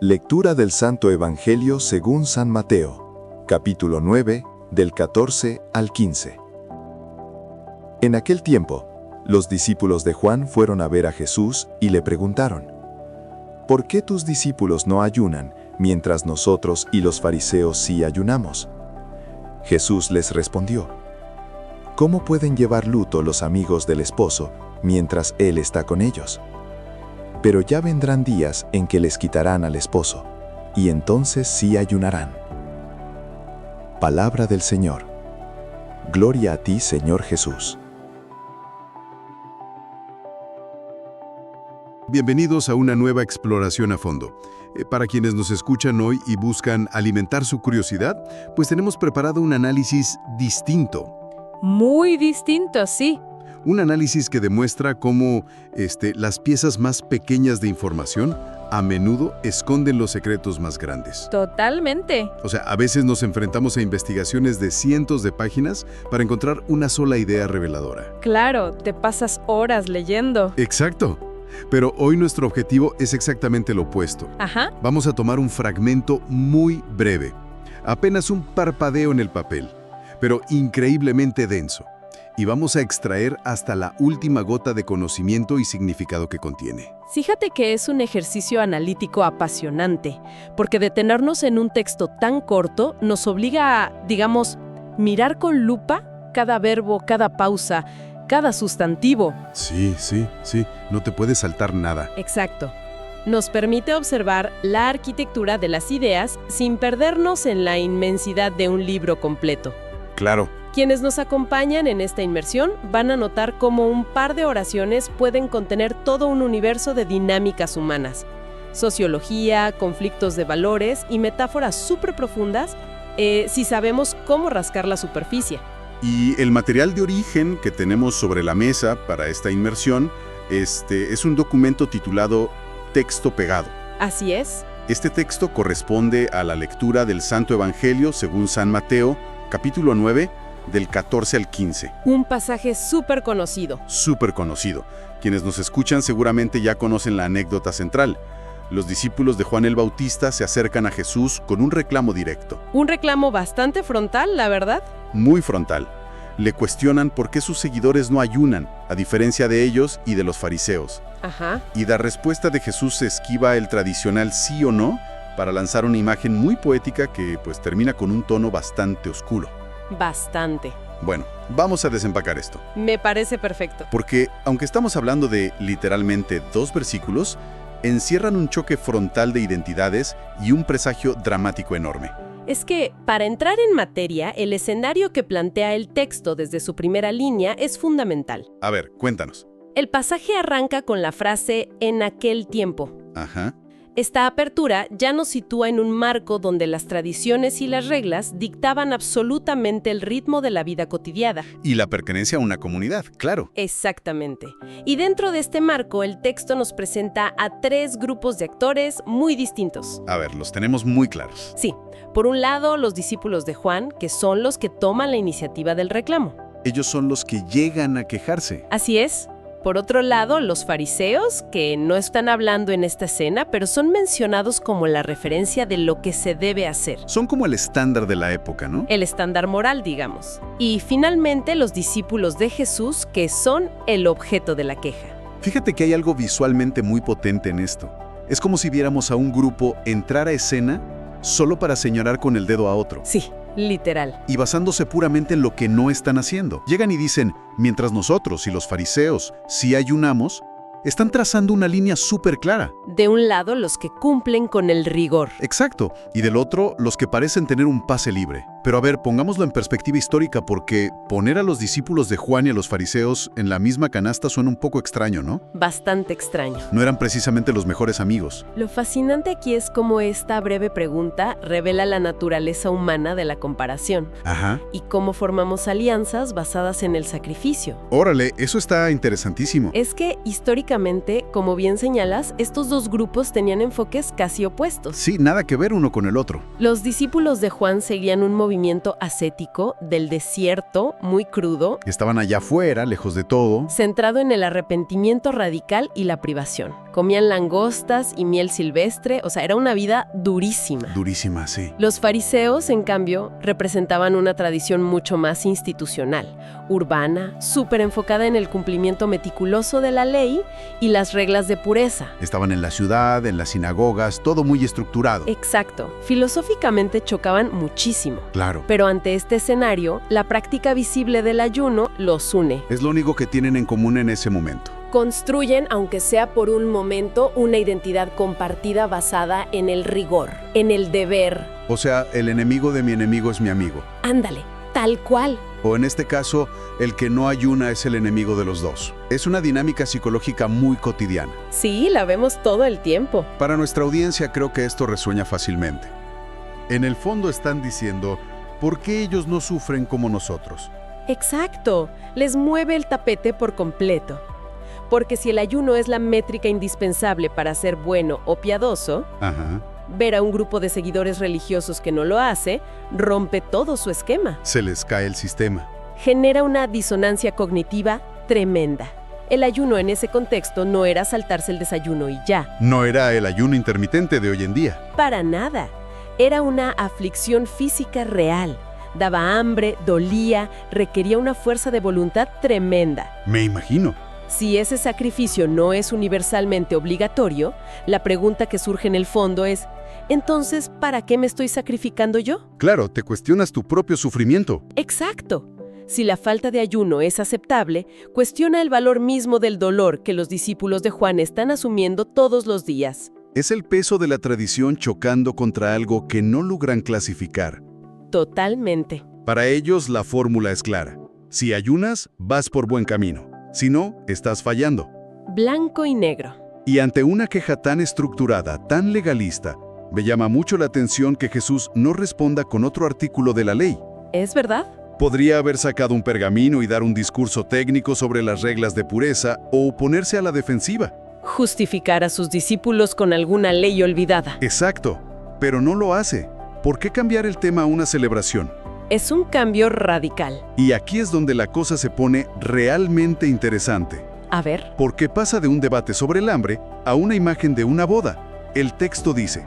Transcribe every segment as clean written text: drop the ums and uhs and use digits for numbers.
Lectura del Santo Evangelio según San Mateo, capítulo 9, del 14 al 15. En aquel tiempo, los discípulos de Juan fueron a ver a Jesús y le preguntaron: ¿Por qué tus discípulos no ayunan, mientras nosotros y los fariseos sí ayunamos? Jesús les respondió: ¿Cómo pueden llevar luto los amigos del esposo mientras él está con ellos? Pero ya vendrán días en que les quitarán al esposo, y entonces sí ayunarán. Palabra del Señor. Gloria a ti, Señor Jesús. Bienvenidos a una nueva exploración a fondo. Para quienes nos escuchan hoy y buscan alimentar su curiosidad, pues tenemos preparado un análisis distinto. Muy distinto, sí. Un análisis que demuestra cómo las piezas más pequeñas de información a menudo esconden los secretos más grandes. Totalmente. O sea, a veces nos enfrentamos a investigaciones de cientos de páginas para encontrar una sola idea reveladora. Claro, te pasas horas leyendo. Exacto. Pero hoy nuestro objetivo es exactamente lo opuesto. Ajá. Vamos a tomar un fragmento muy breve, apenas un parpadeo en el papel, pero increíblemente denso. Y vamos a extraer hasta la última gota de conocimiento y significado que contiene. Fíjate que es un ejercicio analítico apasionante, porque detenernos en un texto tan corto nos obliga a, digamos, mirar con lupa cada verbo, cada pausa, cada sustantivo. Sí, no te puedes saltar nada. Exacto. Nos permite observar la arquitectura de las ideas sin perdernos en la inmensidad de un libro completo. Claro. Quienes nos acompañan en esta inmersión van a notar cómo un par de oraciones pueden contener todo un universo de dinámicas humanas, sociología, conflictos de valores y metáforas súper profundas si sabemos cómo rascar la superficie. Y el material de origen que tenemos sobre la mesa para esta inmersión es un documento titulado Texto Pegado. Así es. Este texto corresponde a la lectura del Santo Evangelio según San Mateo, capítulo 9, del 14 al 15. Un pasaje súper conocido. Súper conocido. Quienes nos escuchan seguramente ya conocen la anécdota central. Los discípulos de Juan el Bautista se acercan a Jesús con un reclamo directo. Un reclamo bastante frontal, la verdad. Muy frontal. Le cuestionan por qué sus seguidores no ayunan, a diferencia de ellos y de los fariseos. Ajá. Y la respuesta de Jesús se esquiva el tradicional sí o no para lanzar una imagen muy poética que pues termina con un tono bastante oscuro. Bastante. Bueno, vamos a desempacar esto. Me parece perfecto. Porque, aunque estamos hablando de literalmente 2 versículos, encierran un choque frontal de identidades y un presagio dramático enorme. Es que, para entrar en materia, el escenario que plantea el texto desde su primera línea es fundamental. A ver, cuéntanos. El pasaje arranca con la frase «en aquel tiempo». Ajá. Esta apertura ya nos sitúa en un marco donde las tradiciones y las reglas dictaban absolutamente el ritmo de la vida cotidiana. Y la pertenencia a una comunidad, claro. Exactamente. Y dentro de este marco, el texto nos presenta a 3 grupos de actores muy distintos. A ver, los tenemos muy claros. Sí. Por un lado, los discípulos de Juan, que son los que toman la iniciativa del reclamo. Ellos son los que llegan a quejarse. Así es. Por otro lado, los fariseos, que no están hablando en esta escena, pero son mencionados como la referencia de lo que se debe hacer. Son como el estándar de la época, ¿no? El estándar moral, digamos. Y finalmente, los discípulos de Jesús, que son el objeto de la queja. Fíjate que hay algo visualmente muy potente en esto. Es como si viéramos a un grupo entrar a escena solo para señalar con el dedo a otro. Sí, literal. Y basándose puramente en lo que no están haciendo. Llegan y dicen, mientras nosotros y los fariseos sí ayunamos, están trazando una línea súper clara. De un lado, los que cumplen con el rigor. Exacto. Y del otro, los que parecen tener un pase libre. Pero a ver, pongámoslo en perspectiva histórica porque poner a los discípulos de Juan y a los fariseos en la misma canasta suena un poco extraño, ¿no? Bastante extraño. No eran precisamente los mejores amigos. Lo fascinante aquí es cómo esta breve pregunta revela la naturaleza humana de la comparación. Ajá. Y cómo formamos alianzas basadas en el sacrificio. Órale, eso está interesantísimo. Es que, históricamente, como bien señalas, estos 2 grupos tenían enfoques casi opuestos. Sí, nada que ver uno con el otro. Los discípulos de Juan seguían un movimiento movimiento ascético del desierto, muy crudo, Estaban allá afuera, lejos de todo. centrado en el arrepentimiento radical y la privación. Comían langostas y miel silvestre, o sea, era una vida durísima. Durísima, sí. Los fariseos, en cambio, representaban una tradición mucho más institucional, urbana, súper enfocada en el cumplimiento meticuloso de la ley y las reglas de pureza. Estaban en la ciudad, en las sinagogas, todo muy estructurado. Exacto. Filosóficamente chocaban muchísimo. Claro. Pero ante este escenario, la práctica visible del ayuno los une. Es lo único que tienen en común en ese momento. Construyen, aunque sea por un momento, una identidad compartida basada en el rigor, en el deber. O sea, el enemigo de mi enemigo es mi amigo. Ándale, tal cual. O en este caso, el que no ayuna es el enemigo de los dos. Es una dinámica psicológica muy cotidiana. Sí, la vemos todo el tiempo. Para nuestra audiencia creo que esto resuena fácilmente. En el fondo están diciendo, ¿por qué ellos no sufren como nosotros? Exacto, les mueve el tapete por completo. Porque si el ayuno es la métrica indispensable para ser bueno o piadoso, Ajá. ver a un grupo de seguidores religiosos que no lo hace, rompe todo su esquema. Se les cae el sistema. Genera una disonancia cognitiva tremenda. El ayuno en ese contexto no era saltarse el desayuno y ya. No era el ayuno intermitente de hoy en día. Para nada. Era una aflicción física real. Daba hambre, dolía, requería una fuerza de voluntad tremenda. Me imagino. Si ese sacrificio no es universalmente obligatorio, la pregunta que surge en el fondo es, entonces, ¿para qué me estoy sacrificando yo? Claro, te cuestionas tu propio sufrimiento. Exacto. Si la falta de ayuno es aceptable, cuestiona el valor mismo del dolor que los discípulos de Juan están asumiendo todos los días. Es el peso de la tradición chocando contra algo que no logran clasificar. Totalmente. Para ellos la fórmula es clara. Si ayunas, vas por buen camino. Si no, estás fallando. Blanco y negro. Y ante una queja tan estructurada, tan legalista, me llama mucho la atención que Jesús no responda con otro artículo de la ley. ¿Es verdad? Podría haber sacado un pergamino y dar un discurso técnico sobre las reglas de pureza o ponerse a la defensiva. Justificar a sus discípulos con alguna ley olvidada. Exacto, pero no lo hace. ¿Por qué cambiar el tema a una celebración? Es un cambio radical. Y aquí es donde la cosa se pone realmente interesante. A ver. Porque pasa de un debate sobre el hambre a una imagen de una boda. El texto dice,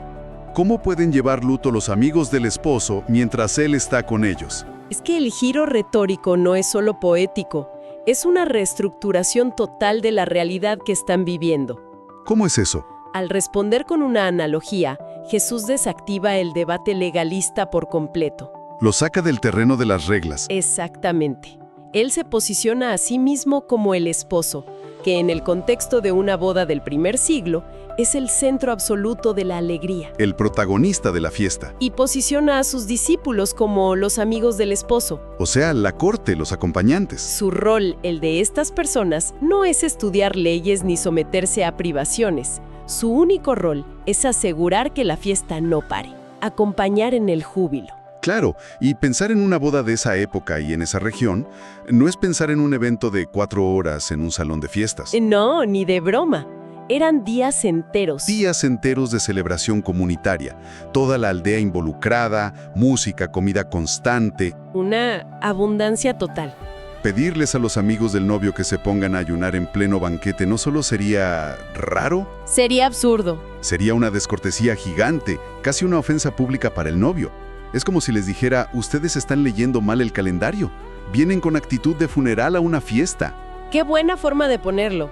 ¿cómo pueden llevar luto los amigos del esposo mientras él está con ellos? Es que el giro retórico no es solo poético, es una reestructuración total de la realidad que están viviendo. ¿Cómo es eso? Al responder con una analogía, Jesús desactiva el debate legalista por completo. Lo saca del terreno de las reglas. Exactamente. Él se posiciona a sí mismo como el esposo, que en el contexto de una boda del primer siglo es el centro absoluto de la alegría. El protagonista de la fiesta. Y posiciona a sus discípulos como los amigos del esposo. O sea, la corte, los acompañantes. Su rol, el de estas personas, no es estudiar leyes ni someterse a privaciones. Su único rol es asegurar que la fiesta no pare, acompañar en el júbilo. Claro, y pensar en una boda de esa época y en esa región no es pensar en un evento de 4 horas en un salón de fiestas. No, ni de broma. Eran días enteros. Días enteros de celebración comunitaria, toda la aldea involucrada, música, comida constante. Una abundancia total. Pedirles a los amigos del novio que se pongan a ayunar en pleno banquete no solo sería raro, Sería absurdo. sería una descortesía gigante, casi una ofensa pública para el novio. Es como si les dijera, ustedes están leyendo mal el calendario, vienen con actitud de funeral a una fiesta. Qué buena forma de ponerlo.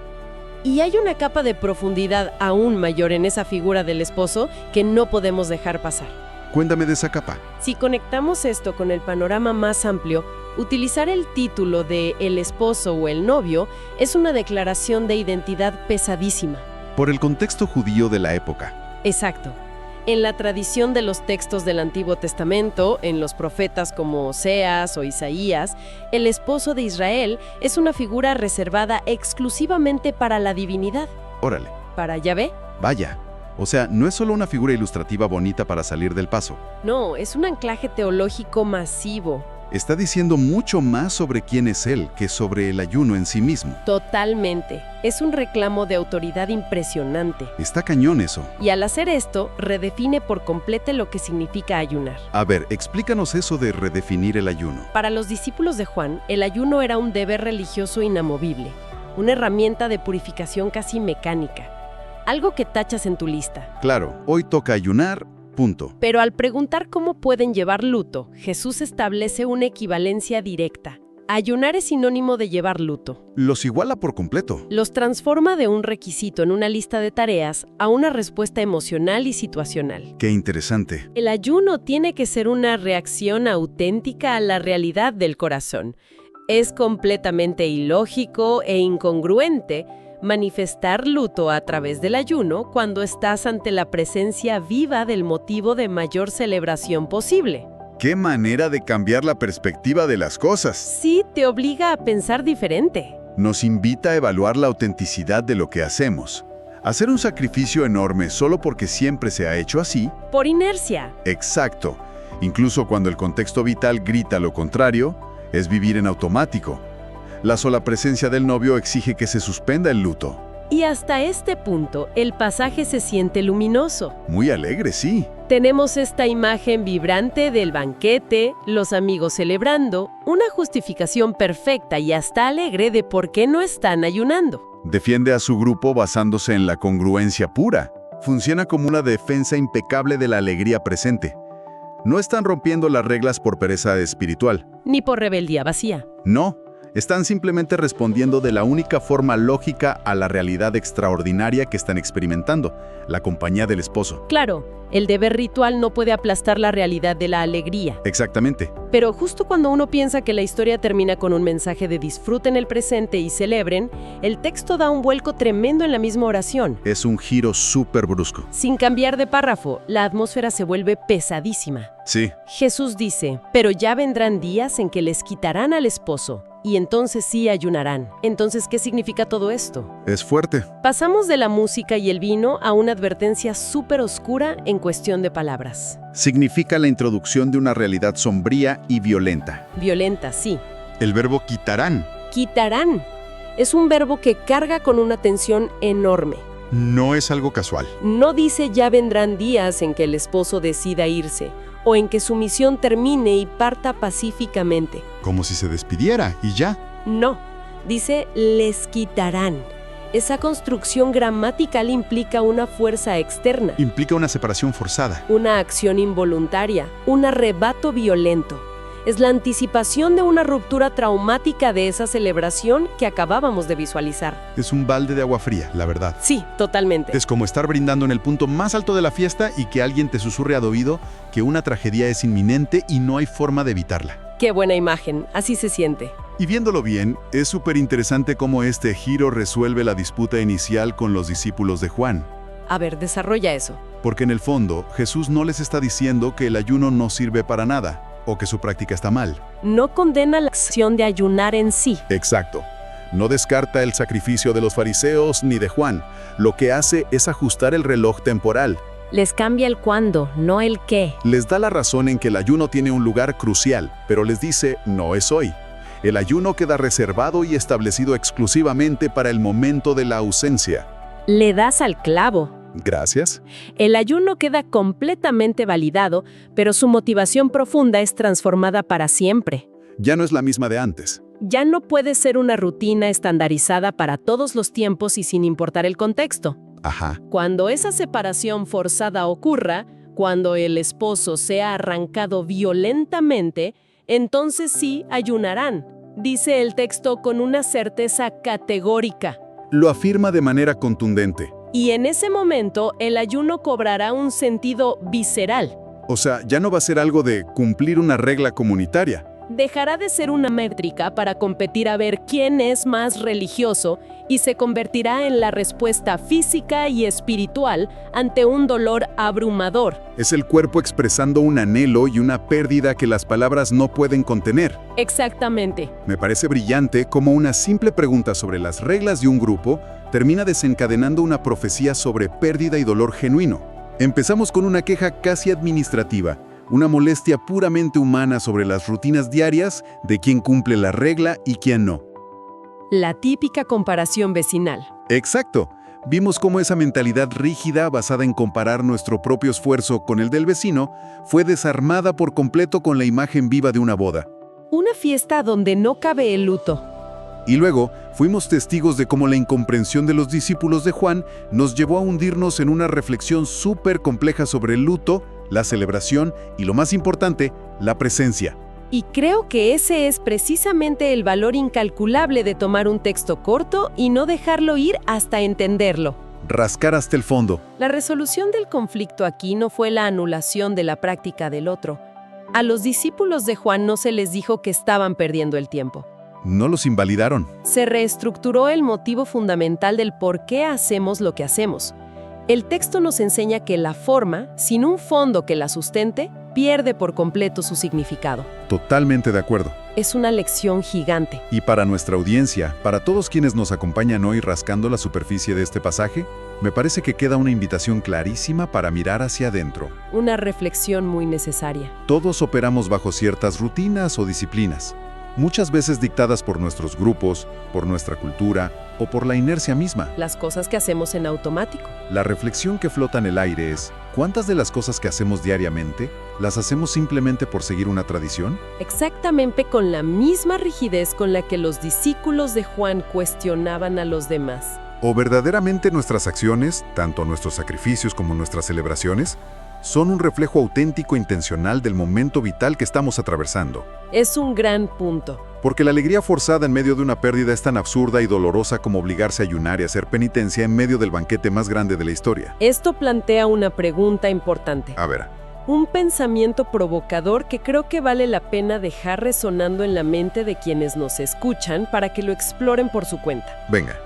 Y hay una capa de profundidad aún mayor en esa figura del esposo que no podemos dejar pasar. Cuéntame de esa capa. Si conectamos esto con el panorama más amplio, utilizar el título de el esposo o el novio es una declaración de identidad pesadísima. Por el contexto judío de la época. Exacto. En la tradición de los textos del Antiguo Testamento, en los profetas como Oseas o Isaías, el esposo de Israel es una figura reservada exclusivamente para la divinidad. Órale, ¿Para Yahvé? vaya. O sea, no es solo una figura ilustrativa bonita para salir del paso. No, es un anclaje teológico masivo. Está diciendo mucho más sobre quién es Él que sobre el ayuno en sí mismo. Totalmente. Es un reclamo de autoridad impresionante. Está cañón eso. Y al hacer esto, redefine por completo lo que significa ayunar. A ver, explícanos eso de redefinir el ayuno. Para los discípulos de Juan, el ayuno era un deber religioso inamovible, una herramienta de purificación casi mecánica, algo que tachas en tu lista. Claro, hoy toca ayunar, punto. Pero al preguntar cómo pueden llevar luto, Jesús establece una equivalencia directa. Ayunar es sinónimo de llevar luto. Los iguala por completo. Los transforma de un requisito en una lista de tareas a una respuesta emocional y situacional. Qué interesante. El ayuno tiene que ser una reacción auténtica a la realidad del corazón. Es completamente ilógico e incongruente manifestar luto a través del ayuno cuando estás ante la presencia viva del motivo de mayor celebración posible. ¡Qué manera de cambiar la perspectiva de las cosas! Sí, te obliga a pensar diferente. Nos invita a evaluar la autenticidad de lo que hacemos. Hacer un sacrificio enorme solo porque siempre se ha hecho así. Por inercia. Exacto. Incluso cuando el contexto vital grita lo contrario, es vivir en automático. La sola presencia del novio exige que se suspenda el luto. Y hasta este punto, el pasaje se siente luminoso. Muy alegre, sí. Tenemos esta imagen vibrante del banquete, los amigos celebrando, una justificación perfecta y hasta alegre de por qué no están ayunando. Defiende a su grupo basándose en la congruencia pura. Funciona como una defensa impecable de la alegría presente. No están rompiendo las reglas por pereza espiritual. Ni por rebeldía vacía. No. Están simplemente respondiendo de la única forma lógica a la realidad extraordinaria que están experimentando, la compañía del esposo. Claro, el deber ritual no puede aplastar la realidad de la alegría. Exactamente. Pero justo cuando uno piensa que la historia termina con un mensaje de disfruten el presente y celebren, el texto da un vuelco tremendo en la misma oración. Es un giro súper brusco. Sin cambiar de párrafo, la atmósfera se vuelve pesadísima. Sí. Jesús dice, pero ya vendrán días en que les quitarán al esposo, y entonces sí ayunarán. Entonces, ¿qué significa todo esto? Es fuerte. Pasamos de la música y el vino a una advertencia súper oscura en cuestión de palabras. Significa la introducción de una realidad sombría y violenta. Violenta, sí. El verbo quitarán. Quitarán. Es un verbo que carga con una tensión enorme. No es algo casual. No dice ya vendrán días en que el esposo decida irse, o en que su misión termine y parta pacíficamente. Como si se despidiera y ya. No, dice les quitarán. Esa construcción gramatical implica una fuerza externa, Implica una separación forzada. una acción involuntaria, un arrebato violento. Es la anticipación de una ruptura traumática de esa celebración que acabábamos de visualizar. Es un balde de agua fría, la verdad. Sí, totalmente. Es como estar brindando en el punto más alto de la fiesta y que alguien te susurre al oído que una tragedia es inminente y no hay forma de evitarla. Qué buena imagen, así se siente. Y viéndolo bien, es súper interesante cómo este giro resuelve la disputa inicial con los discípulos de Juan. A ver, desarrolla eso. Porque en el fondo, Jesús no les está diciendo que el ayuno no sirve para nada, o que su práctica está mal. No condena la acción de ayunar en sí. Exacto. No descarta el sacrificio de los fariseos ni de Juan. Lo que hace es ajustar el reloj temporal. Les cambia el cuándo, no el qué. Les da la razón en que el ayuno tiene un lugar crucial, pero les dice, no es hoy. El ayuno queda reservado y establecido exclusivamente para el momento de la ausencia. Le das al clavo. Gracias. El ayuno queda completamente validado, pero su motivación profunda es transformada para siempre. Ya no es la misma de antes. Ya no puede ser una rutina estandarizada para todos los tiempos y sin importar el contexto. Ajá. Cuando esa separación forzada ocurra, cuando el esposo sea arrancado violentamente, entonces sí ayunarán, dice el texto con una certeza categórica. Lo afirma de manera contundente. Y en ese momento, el ayuno cobrará un sentido visceral. O sea, ya no va a ser algo de cumplir una regla comunitaria. Dejará de ser una métrica para competir a ver quién es más religioso y se convertirá en la respuesta física y espiritual ante un dolor abrumador. Es el cuerpo expresando un anhelo y una pérdida que las palabras no pueden contener. Exactamente. Me parece brillante cómo una simple pregunta sobre las reglas de un grupo termina desencadenando una profecía sobre pérdida y dolor genuino. Empezamos con una queja casi administrativa, una molestia puramente humana sobre las rutinas diarias de quién cumple la regla y quién no. La típica comparación vecinal. Exacto. Vimos cómo esa mentalidad rígida, basada en comparar nuestro propio esfuerzo con el del vecino, fue desarmada por completo con la imagen viva de una boda. Una fiesta donde no cabe el luto. Y luego, fuimos testigos de cómo la incomprensión de los discípulos de Juan nos llevó a hundirnos en una reflexión súper compleja sobre el luto, la celebración y, lo más importante, la presencia. Y creo que ese es precisamente el valor incalculable de tomar un texto corto y no dejarlo ir hasta entenderlo. Rascar hasta el fondo. La resolución del conflicto aquí no fue la anulación de la práctica del otro. A los discípulos de Juan no se les dijo que estaban perdiendo el tiempo. No los invalidaron. Se reestructuró el motivo fundamental del por qué hacemos lo que hacemos. El texto nos enseña que la forma, sin un fondo que la sustente, pierde por completo su significado. Totalmente de acuerdo. Es una lección gigante. Y para nuestra audiencia, para todos quienes nos acompañan hoy rascando la superficie de este pasaje, me parece que queda una invitación clarísima para mirar hacia adentro. Una reflexión muy necesaria. Todos operamos bajo ciertas rutinas o disciplinas, muchas veces dictadas por nuestros grupos, por nuestra cultura o por la inercia misma. Las cosas que hacemos en automático. La reflexión que flota en el aire es, ¿cuántas de las cosas que hacemos diariamente las hacemos simplemente por seguir una tradición? Exactamente con la misma rigidez con la que los discípulos de Juan cuestionaban a los demás. ¿O verdaderamente nuestras acciones, tanto nuestros sacrificios como nuestras celebraciones, son un reflejo auténtico e intencional del momento vital que estamos atravesando? Es un gran punto. Porque la alegría forzada en medio de una pérdida es tan absurda y dolorosa como obligarse a ayunar y hacer penitencia en medio del banquete más grande de la historia. Esto plantea una pregunta importante. A ver. Un pensamiento provocador que creo que vale la pena dejar resonando en la mente de quienes nos escuchan para que lo exploren por su cuenta. Venga.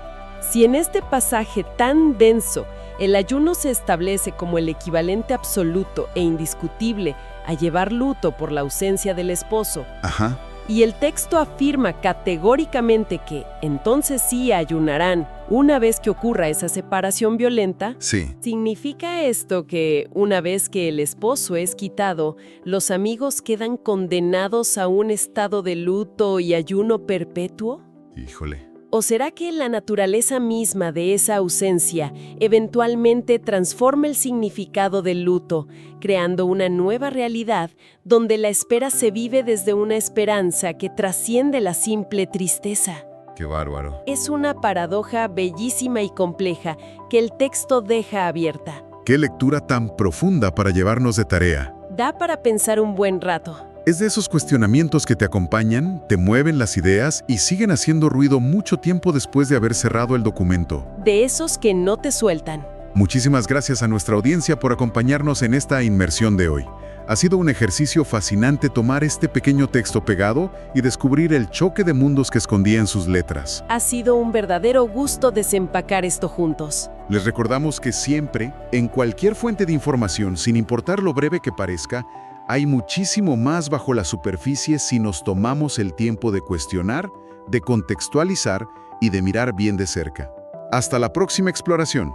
Si en este pasaje tan denso el ayuno se establece como el equivalente absoluto e indiscutible a llevar luto por la ausencia del esposo, Ajá. y el texto afirma categóricamente que entonces sí ayunarán una vez que ocurra esa separación violenta, Sí. ¿significa esto que una vez que el esposo es quitado, los amigos quedan condenados a un estado de luto y ayuno perpetuo? Híjole. ¿O será que la naturaleza misma de esa ausencia eventualmente transforma el significado del luto, creando una nueva realidad donde la espera se vive desde una esperanza que trasciende la simple tristeza? Qué bárbaro. Es una paradoja bellísima y compleja que el texto deja abierta. Qué lectura tan profunda para llevarnos de tarea. Da para pensar un buen rato. Es de esos cuestionamientos que te acompañan, te mueven las ideas y siguen haciendo ruido mucho tiempo después de haber cerrado el documento. De esos que no te sueltan. Muchísimas gracias a nuestra audiencia por acompañarnos en esta inmersión de hoy. Ha sido un ejercicio fascinante tomar este pequeño texto pegado y descubrir el choque de mundos que escondía en sus letras. Ha sido un verdadero gusto desempacar esto juntos. Les recordamos que siempre, en cualquier fuente de información, sin importar lo breve que parezca, hay muchísimo más bajo la superficie si nos tomamos el tiempo de cuestionar, de contextualizar y de mirar bien de cerca. Hasta la próxima exploración.